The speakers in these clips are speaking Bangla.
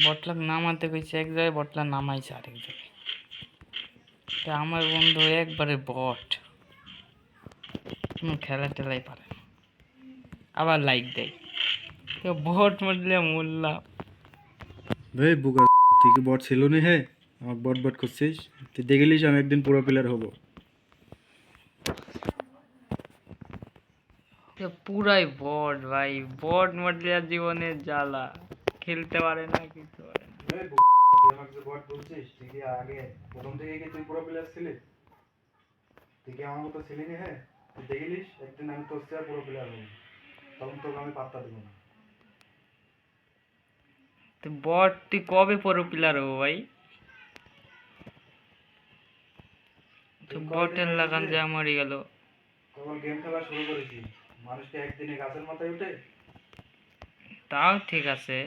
বটলাক নামাতে কইছে এক জায়গায়, বটলা নামাইছে আরেক জায়গায়। তা আমার বন্ধু একবারে বট, কোনো খেলা টেলাই পারে না, আবার লাইক দেয়। তো বট মরলে মরলাম। ভাই বুকা, তুই কি বট ছিল না? হে আমার বট বট করছিস, তুই দেখলিস আমি একদিন পুরো প্লেয়ার হব। তো পুরাই বট ভাই, বট মরলে আর জীবনে জ্বালা, খেলতে পারে না, কিছু পারে না। তুই আমাকে যে বট বলছিস, তুই কি আগে প্রথম থেকে কি তুই পুরো প্লেয়ার ছিলি? তুই কি আমার মতো ছিলি না? হ্যাঁ, তুই দেখলিস একদিন আমি তোর চেয়ে পুরো প্লেয়ার হব, তখন তোকে আমি পাত্তা দেবো না। তো বট তুই কবে প্রো প্লেয়ার হবো ভাই? তো বটের লাগান যে মরে গেল। কেবল গেম খেলা শুরু করেছি, মানুষকে একদিনে গাছের মাথায় উঠে। তাও ঠিক আছে।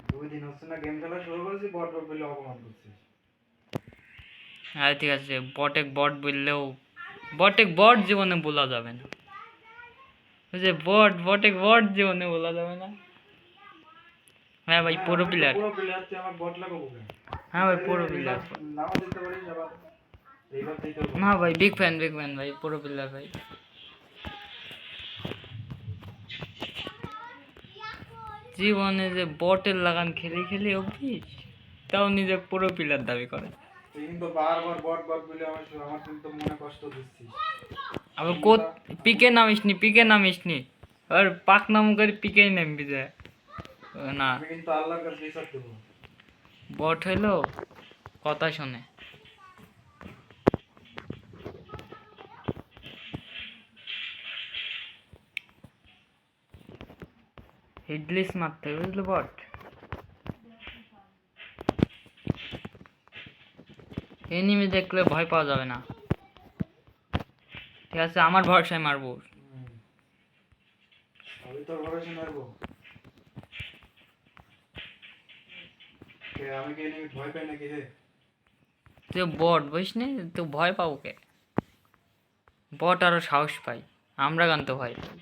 2 দিন হচ্ছে না গেম খেলা শুরু করেছি, বট বট বলে অপমান করছিস। হ্যাঁ ঠিক আছে, বটেক বট বললেও, বটেক বট জীবনে বলা যাবে না। ওই যে বট, বটেক বট জীবনে বলা যাবে না। হ্যাঁ ভাই প্রো প্লেয়ার। পুরো প্লেয়ার, তুই আমার বট লাগাবো কেন? হ্যাঁ ভাই প্রো প্লেয়ার। নামা দিতে পারিস আবার, এইবার দিতে হবে। না ভাই বিগ ফ্যান ভাই, প্রো প্লেয়ার ভাই। জীবনে যে বটের লাগান খেলে খেলে অভ্যিস, তাও নিজে প্রো প্লেয়ার দাবি করে। তুই কিন্তু বারবার বট বট বলে আমার কিন্তু মনে কষ্ট দিচ্ছিস। আবার কোত পিকে নামিস নি, আর পাক নাম করে পিকেই নামবি যায় না। আমি কিন্তু আল্লাহর কাছে বিচার দেবো। বট হইলো কথা শোনে। হিডলিস মারতে হবে, বুঝলো বট। এনিমি দেখলে ভয় পাওয়া যাবে না, ঠিক আছে? আমার ভরসায় মারবো। আমি তোর ভরসা মারবো? আমি কি এনে ভয় পাই নাকি? হে, তুই বট বুঝিস নি, তুই ভয় পাবো কে? বট আরো সাহস পাই, আমরা গান তো ভয় পাই।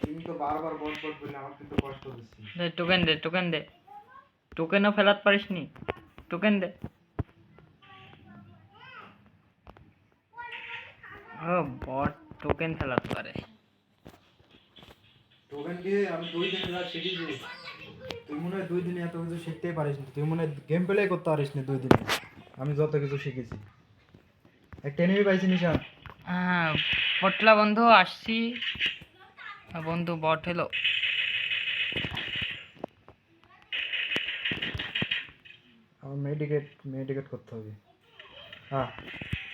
তুই তো বারবার বট বট বলে আমার কিন্তু কষ্ট দিচ্ছিস। টোকেন দে, টোকেন দে, টোকেনও ফেলাত পারিস নি, টোকেন দে। ও বট টোকেন ফেলাতে পারে। টোকেন দিয়ে আমি 2 দিনে যা শিখেছি, তুই মনে হয় 2 দিনে এত কিছু শিখতেই পারিস না। তুই মনে হয় গেম প্লে করতে পারিস না 2 দিনে, আমি যত কিছু শিখেছি। একটা এনিমি পাইছি নিশান। হ্যাঁ পটলা বন্ধু আসছি। বন্ধু বট হলো। আমার মেডিকেট করতে হবে। হ্যাঁ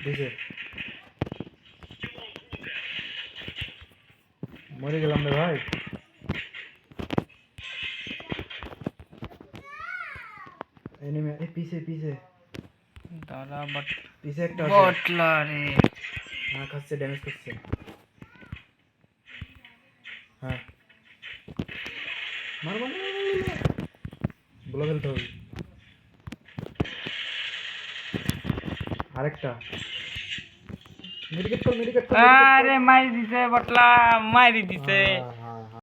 দিছে, মরে গেলাম রে ভাই। এনিমি এই পিছে পিছে দাদা বট, পিছে একটা আছে। বটলা রে। হ্যাঁ খাচ্ছে, ড্যামেজ করছে। হ্যাঁ মার মার বলে ফেলতে হবে। আরেকটা মেডিকেট কর, মেডিকেট কর। আরে মারি দিছে বটলা, মারি দিছে।